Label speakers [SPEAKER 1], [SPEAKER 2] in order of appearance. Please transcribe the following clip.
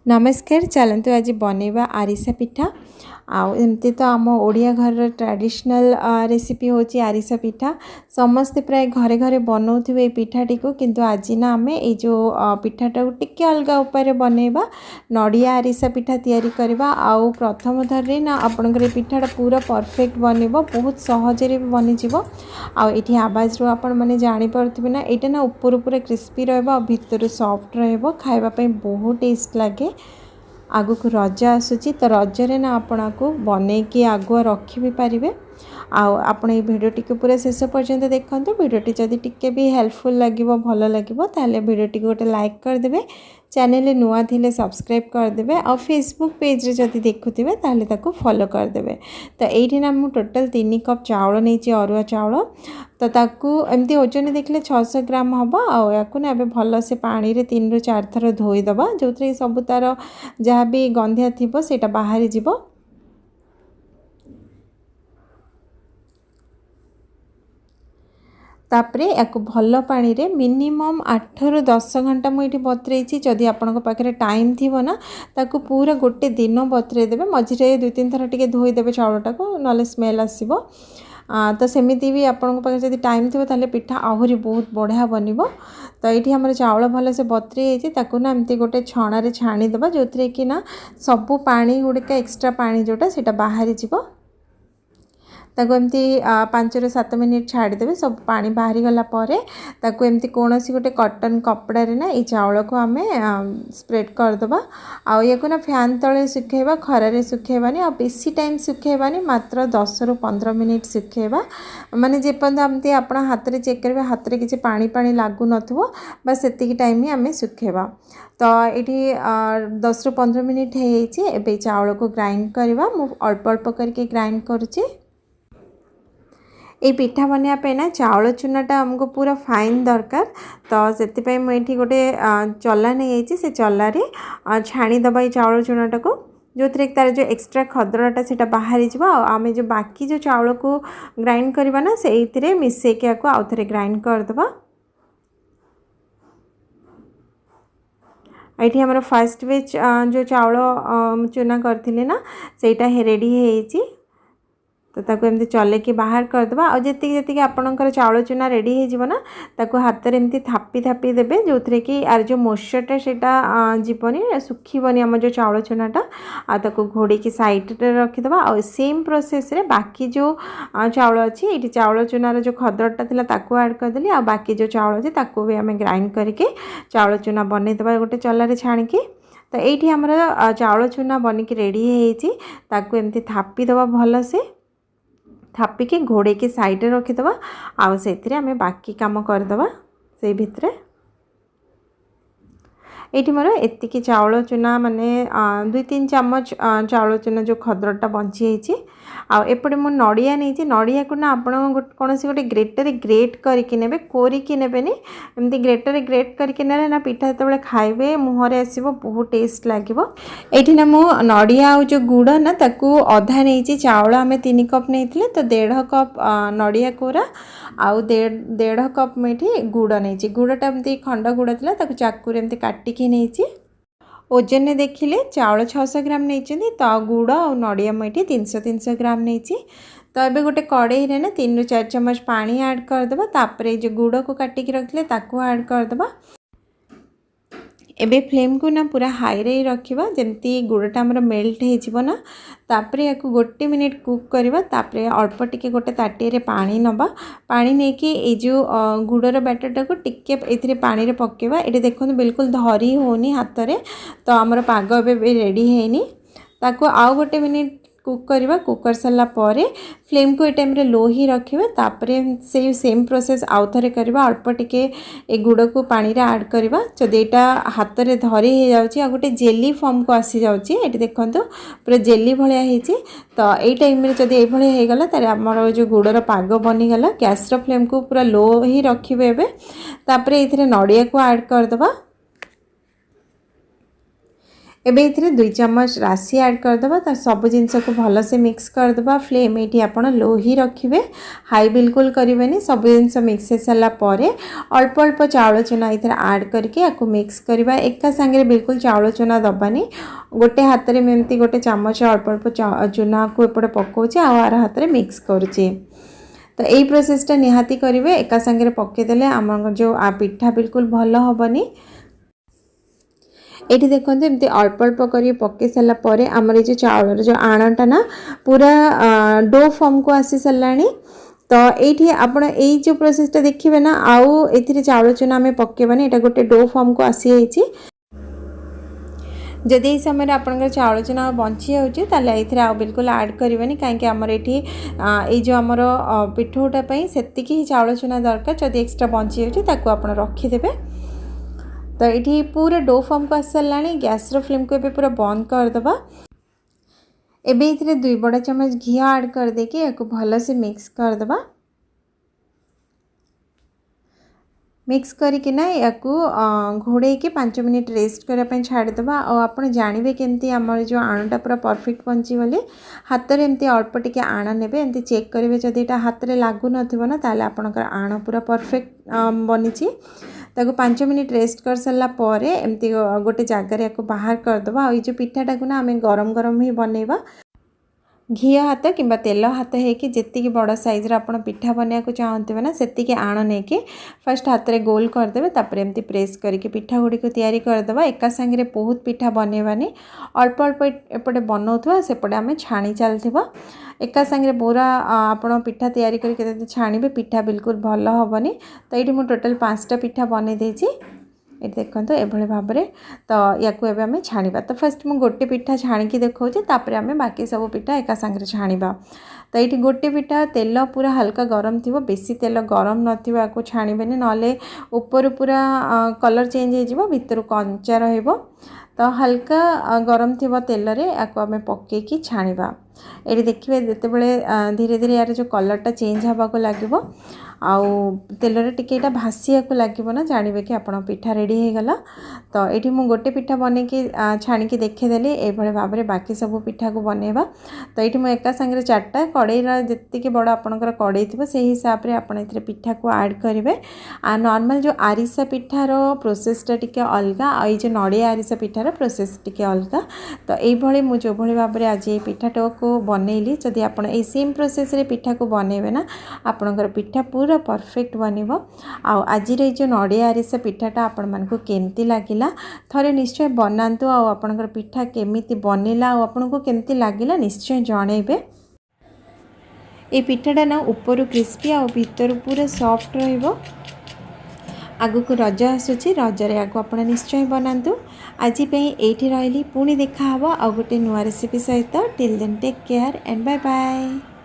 [SPEAKER 1] नमस्कार चलतु आज बनैबा आरिसा पिठा आमती तो आम ओडिया घर ट्रेडिशनल रेसिपी होची आरिसा पिठा समस्ते प्राय घरे घरे बनाउथिबे ए पिठाटी को किंतु आज ना आमे ए जो पिठाटा को टिके अलगा उपाय बनैबा नडिया आरिसा पिठा तैयारी करबा आउ प्रथम धरे ना आपनकर पिठाटा पूरा परफेक्ट बनिबो बहुत सहज रे बनि जिवो आ एठी आवाज रो आपण माने जानि परथिबे ना एटा ना ऊपर पूरा क्रिस्पी रहबो भितर सॉफ्ट रहबो खाइबा पई बहुत टेस्ट लागे आगु को रज आसूची तो रजरे ना आपन को बने कि आगुआ रखी भी पारिबे आपण ये भिडियोटी को पूरा शेष पर्यंत देखंतु भिडियोटी जदि टिके भी हेल्पफुल लागिबो भलो लागिबो ताले भिडियोटी को गोटे लाइक कर देबे चैनल नुआ थिले सब्सक्राइब कर देबे और फेसबुक पेज रे जदि देखुथिबे ताले ताको फॉलो कर देबे। तो एठी ना मु टोटल 3 कप चावल नैची अरुआ चावल तो ताकू एमती ओजन देखले 600 ग्राम हबो आ याकू ना एबे भलो से पानी रे 3 रु 4 थर धोई दबा जोथरे सब तार जहा भी गंधिया थिबो सेटा बाहरी जिवो। तापरे याको भल पानी रे मिनिमम 8 रु 10 घंटा मुझे बतरेची जदि आपन पाखे टाइम थी ना ताकू पूरा गोटे दिन बतरे देबे मझे 2-3 थर टिके धोई देबे चावलटा को नले स्मेल आसीबो। तो सेमिति भी आपन पाखे जदि टाइम थी ताले पिठा आहुरी बहुत बढ़िया बनिबो। तो ये हमर चावल भल से बतरी जाइए ताकू ना एमती गोटे छणा रे छाणी देबा जोथरे कि ना सबु पानी गुड़िका एक्स्ट्रा पानी जोटा सेटा बाहरी जिवो ताको एमती 5 ରୁ 7 मिनिट छाड़ी देबे सब पानी बाहरी गला परे ताको एमती कोनोसी गोटे कॉटन कपड़ा रे ना ए चावल को आमे स्प्रेड कर दबा आ ये को ना फैन तळे सुखेबा खरा रे सुखेबानी आ बेसी टाइम सुखेबानी मात्र 10 ରୁ 15 मिनिट सुखेबा माने जे पंद एमती आपण हाथ रे चेक करबे हाथ रे किछि पानी पानी लागु नथबो बस सेति की टाइम ही आमे सुखेबा। तो ये 10 ରୁ 15 मिनिट हेछि एबे चावल को ग्राइंड करबा मु अल्प अल्प करके ग्राइंड करूछि। ये पिठा बनवाई ना चावल चूनाटा आमको पूरा फाइन दरकार तो से मुझे गोटे चला नहीं से चलारे छाणी दबा ये चावल चूनाटा को जो थे तार जो एक्स्ट्रा खदड़ाटा से बाहरी जा आम जो बाकी जो चावल को ग्राइंड करवा ना से मिसेक आउ थे ग्राइंड करदबा। ये हमारे फर्स्ट बेच जो चावल चूना करथिले ना सेटा रेडी है तो ताको एमती चले कि बाहर करदबा और जी जी आपणकर चावल चूना रेडी हो ना ताको हाथ में एमती थापी थापी देबे जो थे कि यार जो मोइस्चरटा सेटा जीवनी सुखीबनी आम जो चावल चूनाटा आ ताको घोड़ी की साइड रे रखीदबा और सेम प्रोसेस रे बाकी जो चावल अच्छी ये चावल चूनार जो खदड़टा थिला ताको ऐड करदेली आ बाकी जो चावल अच्छे ताको भी आम ग्राइंड करके चावल चूना बनईदबा गोटे चलारे छाणिकी। तो ये आमर चावल चूना बनिकी रेडी होती ताको एमती थापी दबा भल से थापिकी घोड़े की साइड रे रखीदबा आउ से आम बाकी काम करदबा से भितरे। ये मोर एतिकी चावल चूना माने 2-3 चम्मच चावल चूना जो खदड़टा बंची एपटे मु नड़िया नहीं नड़िया को ना आपण कौन गोटे ग्रेटर ग्रेट करके नेबे कोरिकी नेबेनी एमती ग्रेटर ग्रेट करके नेले ना पिठा जो खाइबे मुहरे आसीबो बहुत टेस्ट लागिबो। एठी ना मु नड़िया आ जो गुड़ ना ताकू अधा नहीं चावल आमे 3 कप नहीं तो 1.5 कप नड़िया कोरा आउ 1.5 कप में गुड़ नहीं गुड़टा एमती खंड गुड़ था ताकू चाकू एमती काटिकी नहीं ओजन ने देखिले चावल 600 ग्राम नहीं तो गुड़ और नड़िया मुझे 300 ग्राम नहीं तो ये गोटे कड़ाई रे ना 3 ରୁ 4 चम्मच पानी ऐड करदबा तापरे जो गुड़ को काटिकी रखले ताकू ऐड करदबा। एबे फ्लेम को ना पूरा हाई रे रखिबा जेमती गुड़टा हमर मेल्ट हे जिवो ना तापरे याकू 1 मिनिट कुक करबा तापरे अल्प टिके गोटे ताटिए रे पानी नबा पानी नै कि ए जो गुड़र बैटरटा को टिके एथिरे पानी रे पकेबा एठी देखो बिल्कुल धरी होनी हाथ रे तो हमर पाग एबे रेडी हेनी ताको आउ 1 मिनिट कुक करवा कुक कर सारा पर फ्लेम को ए टाइम रे लो ही रखिबा तापरे से सेम प्रोसेस आउ थरे करबा अल्प टिके ए गुड़ को पानी रे ऐड करबा जदि एटा हाथ रे धरी हे जाउची आ गोटे जेली फॉर्म को आसी जाउची एटी देखंतु पूरा जेली भलिया हेची तो ए टाइम रे जदि ए भलिया हे गला तारे हमर जो गुड़र पाग बनी गला गैस रो फ्लेम को पूरा लो ही रखिबे एबे तापरे एथिरे नड़िया को ऐड कर दबा। एबे इथिरे 2 चम्मच राशि ऐड करदबा ता सब जिनस को भल से मिक्स करदबा। फ्लेम एठी आपण लो ही रखिबे, हाई बिल्कुल करिवेनी। सब जिनस मिक्स हे सला परे अल्प अल्प चाउल चूना इथिरे ऐड करके याको मिक्स करबा। एका संगे बिल्कुल चाउल चूना दबानी। गोटे हाथ रे मेमती गोटे चम्मच अल्प अल्प चूना को एपटे पकोचे आ आर हाथ रे मिक्स करूची। तो यही प्रोसेसटा निहाती करेंगे। एका संगे पकईदे आम जो पिठा बिल्कुल भल हेनी। ये देखते एमती अल्प अल्प कर पकई सारापर आमर जो चाउल जो आणटा ना पूरा डो फॉर्म को आसी सारा। तो ये आप जो प्रोसेसटा देखिए ना आउ ए चाउल चूना आम पकेबानी, यहाँ गोटे डो फॉर्म को आसी जाइए। जदि यह समय आपंकर चाउल चूना बंची जाए बिल्कुल ऐड करेंगे, कहीं आमर ये जो आमर पिठौटापी से चाउल चूना दरकार। जदि एक्सट्रा बंची जाए आप रखीदे। तो ये पूरा डो फॉर्म को आस सारा। गैस फ्लेम को ये पूरा बंद करदबा। एबे इथिरे 2 बड़ा चम्मच घी ऐड कर देके या भल से मिक्स करदबा। मिक्स करकिना या घोड़े के 5 मिनट रेस्ट करने छाड़ीदबा। और आप जानवे केमती आमर जो आणटा पूरा परफेक्ट बंची गले हाथ में एमती अल्प टिके आण ने एमती चेक करेंगे। जदि यहाँ हाथ में लागू ना ताले आपणकर आण पूरा परफेक्ट बनी। ताको 5 मिनट रेस्ट कर सारा पर एमती गोटे जगार या बाहर करदबा। ये जो पिठाटा को ना आम गरम गरम ही बनइबा। घी हाथ कि तेल हाथ होगी जी बड़ साइज आप पिठा बनवा को चाहते ना से आण नहीं फर्स्ट हाथ में गोल करदे। तापर एमती प्रेस करके पिठा गुड़ी को तैयारी करदबा। एका संगे बहुत पिठा बनवानी, अल्प अल्प एपटे बनाऊा सेपटे आम छाणी चलता। एका संगे पूरा आप पिठा तैयारी करके छाणीबे पिठा बिल्कुल भल हेनी। तो ये मुझे टोटाल 5टा पिठा बनई देछि। ये देखो एभली भाव में। तो या आम छाणा। तो फर्स्ट मुझे गोटे पिठा छाणिकी देखा तापर आम बाकी सब पिठा एका संगे छाणा। तो ये गोटे पिठा तेल पूरा हल्का गरम थी, बेसी तेल गरम नथिबा छाणीबेनी नले ऊपर पूरा कलर चेंज हो भीतर कंचा रहिबो। तो हल्का गरम थी तेल रे याको आम पकईकी छाणा। ये देखिए जिते धीरे धीरे यार जो कलरटा चेंज होगा को लगे आउ तेल रे टिके भासिया को लगे ना जानवे कि आप पिठा रेडी हो गला। तो ये मुझे गोटे पिठा बनईकी छाणिकी देखीदेली। ये भाव में बाकी सब पिठा को बनइबा। तो ये मुझे एका संगे 4टा कड़ईर जी बड़ आपंकर कड़ई थी से हिसाब से आप पिठा को ऐड करेंगे। आ नॉर्मल जो आरिसा पिठार प्रोसेसटा टिके अलग, ये जो नड़िया आरिसा पिठार प्रोसेस टिके अलग। तो ये मुझे जो भाव में आज ये पिठाटा को बनइली जदि आप सेम प्रोसेस रे पिठा को बनइबे ना आपणकर पिठा पूरा परफेक्ट बनिबो। आज जो नड़िया आरिसा पिठाटा आपण मानकु केमती लागिला थरे निश्चय बनातु। आपणकर पिठा केमिति बनिला आपनको केमती लागिला निश्चय जणइबे। ये पिठाटा ना ऊपर क्रिस्पी आ भीतर पूरा सॉफ्ट रहिबो। आगु को रज आसुची, रजरे आगु आप निश्चय बनातु। आज ये रही पुणी देखा आ गोटे नुआ रेसिपी सहित। Till then take care and bye bye.